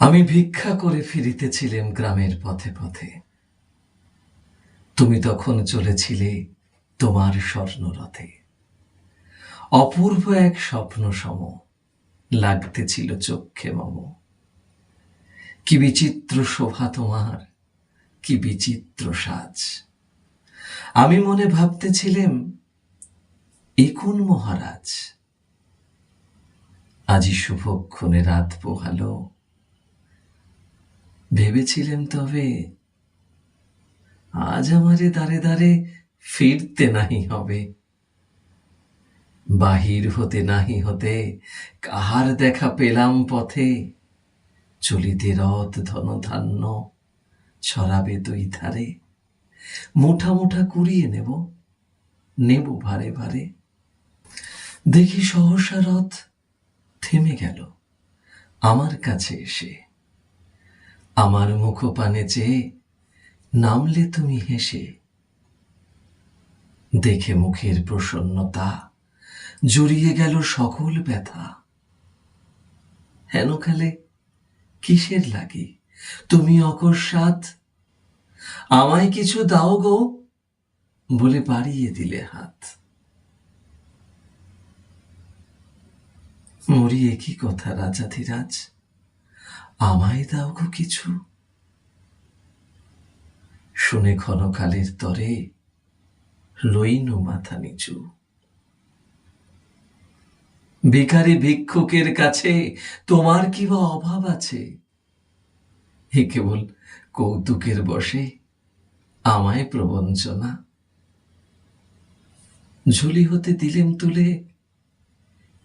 আমি ভিক্ষা করে ফিরিতেছিলাম গ্রামের পথে পথে। তুমি তখন চলেছিলে তোমার স্বর্ণরথে। অপূর্ব এক স্বপ্ন সম লাগতেছিল চক্ষে মম। কি বিচিত্র শোভা তোমার, কি বিচিত্র সাজ। আমি মনে ভাবতেছিলাম, এ কোন মহারাজ। আজি শুভক্ষণে রাত পোহালো। ভেবেছিলাম তবে আজ আমারে দ্বারে দ্বারে ফিরতে নাহি হবে। বাহির হতে নাহি হতে কাহার দেখা পেলাম পথে। চলিতে রথ ধনধান্য ছড়াবে দুই ধারে। মুঠা মুঠা কুড়িয়ে নেব, নেব ভারে ভারে। দেখি সহসা রথ থেমে গেল আমার কাছে এসে। আমার মুখপানে চেয়ে নামলে তুমি হেসে। দেখে মুখের প্রসন্নতা জড়িয়ে গেল সকল ব্যথা। হেন খেলে কিসের লাগি তুমি অকস্মাৎ আমায় কিছু দাও গো বলে বাড়িয়ে দিলে হাত। মরি একই কথা রাজাধিরাজ, আমায় দাও গো কিছু। শুনে ক্ষণকালের তরে লইন মাথা নিচু। ভিখারি ভিক্ষুকের কাছে তোমার কি বা অভাব আছে। এ কেবল কৌতুকের বসে আমায় প্রবঞ্চনা। ঝুলি হতে দিলেম তুলে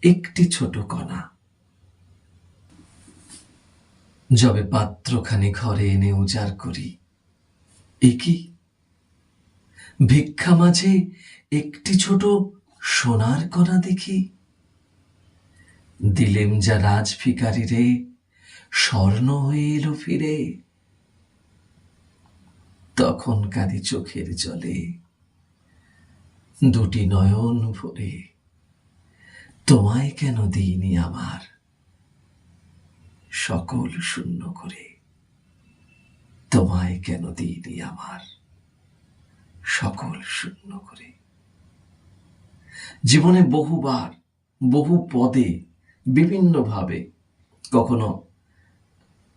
একটি ছোট কণা। যবে পাত্রখানি ঘরে এনে উজাড় করি, এ কি ভিক্ষা মাঝে একটি ছোট সোনার কণা দেখি। দিলেম যা রাজ ভিখারি রে, স্বর্ণ হয়ে এলো ফিরে। তখন কাঁদি চোখের জলে দুটি নয়ন ভরে। তোমায় কেন দিইনি আমার সকল শূন্য করে। তোমায় কেন দিইনি আমার সকল শূন্য করে। জীবনে বহুবার বহু পদে বিভিন্নভাবে, কখনো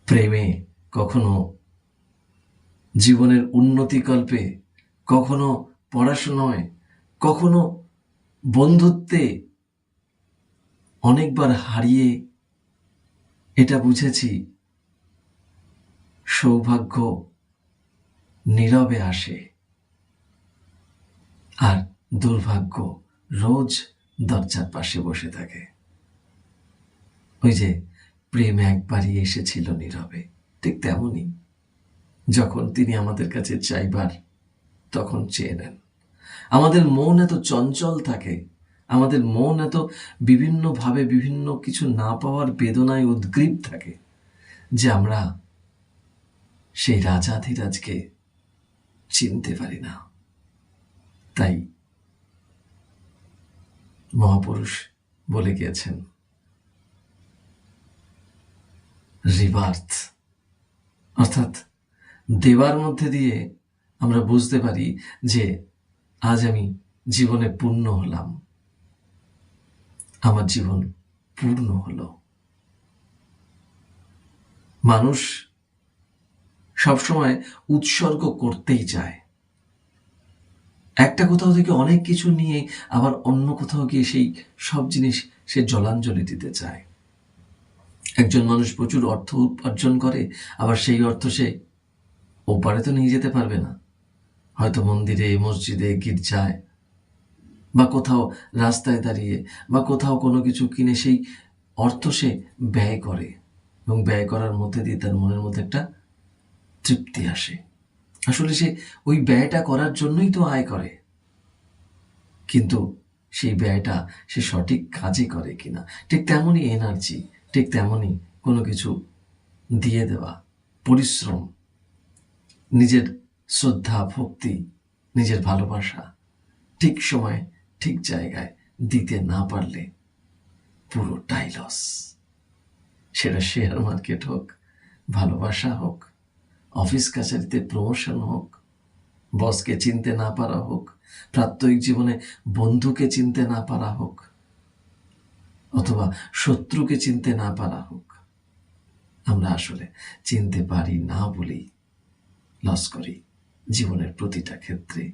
প্রেমে, কখনো জীবনের উন্নতিকল্পে, কখনো পড়াশোনায়, কখনো বন্ধুত্বে অনেকবার হারিয়ে এটা বুঝেছি সৌভাগ্য নীরবে আসে আর দুর্ভাগ্য রোজ দরজার পাশে বসে থাকে। ওই যে প্রেম একবারই এসেছিল নীরবে, ঠিক তেমনই যখন তিনি আমাদের কাছে চাইবার তখন চেয়ে নেন। আমাদের মন এত চঞ্চল থাকে, আমাদের মন এত বিভিন্নভাবে বিভিন্ন কিছু না পাওয়ার বেদনায় উদ্গ্রীব থাকে যে আমরা সেই রাজাধিরাজকে চিনতে পারি না। তাই মহাপুরুষ বলে গিয়েছেন, রিবার্থ অর্থাৎ দেওয়ার মধ্যে দিয়ে আমরা বুঝতে পারি যে আজ আমি জীবনে পূর্ণ হলাম, আমার জীবন পূর্ণ হলো। মানুষ সবসময় উৎসর্গ করতেই চায়। একটা কোথাও থেকে অনেক কিছু নিয়ে আবার অন্য কোথাও গিয়ে সেই সব জিনিস সে জলাঞ্জলি দিতে চায়। একজন মানুষ প্রচুর অর্থ উপার্জন করে, আবার সেই অর্থ সে ওপারে তো নিয়ে যেতে পারবে না। হয়তো মন্দিরে, মসজিদে, গির্জায় বা কোথাও রাস্তায় দাঁড়িয়ে বা কোথাও কোনো কিছু কিনে সেই অর্থ সে ব্যয় করে, এবং ব্যয় করার মধ্যে দিয়ে তার মনের মধ্যে একটা তৃপ্তি আসে। আসলে সে ওই ব্যয়টা করার জন্যই তো আয় করে, কিন্তু সেই ব্যয়টা সে সঠিক কাজে করে কিনা। ঠিক তেমনই এনার্জি, ঠিক তেমনই কোনো কিছু দিয়ে দেওয়া, পরিশ্রম, নিজের শ্রদ্ধা, ভক্তি, নিজের ভালোবাসা ঠিক সময়ে ঠিক জায়গায় দিতে না পারলে পুরোটাই লস। সেটা শেয়ার মার্কেট হোক, ভালোবাসা হোক, অফিস কাছারিতে প্রমোশন হোক, বসকে চিনতে না পারা হোক, প্রাত্যহিক জীবনে বন্ধুকে চিনতে না পারা হোক, অথবা শত্রুকে চিনতে না পারা হোক, আমরা আসলে চিনতে পারি না বলেই লস করি জীবনের প্রতিটা ক্ষেত্রে।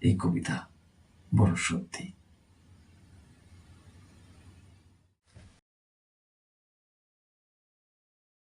এই কবিতা বড় সত্যি।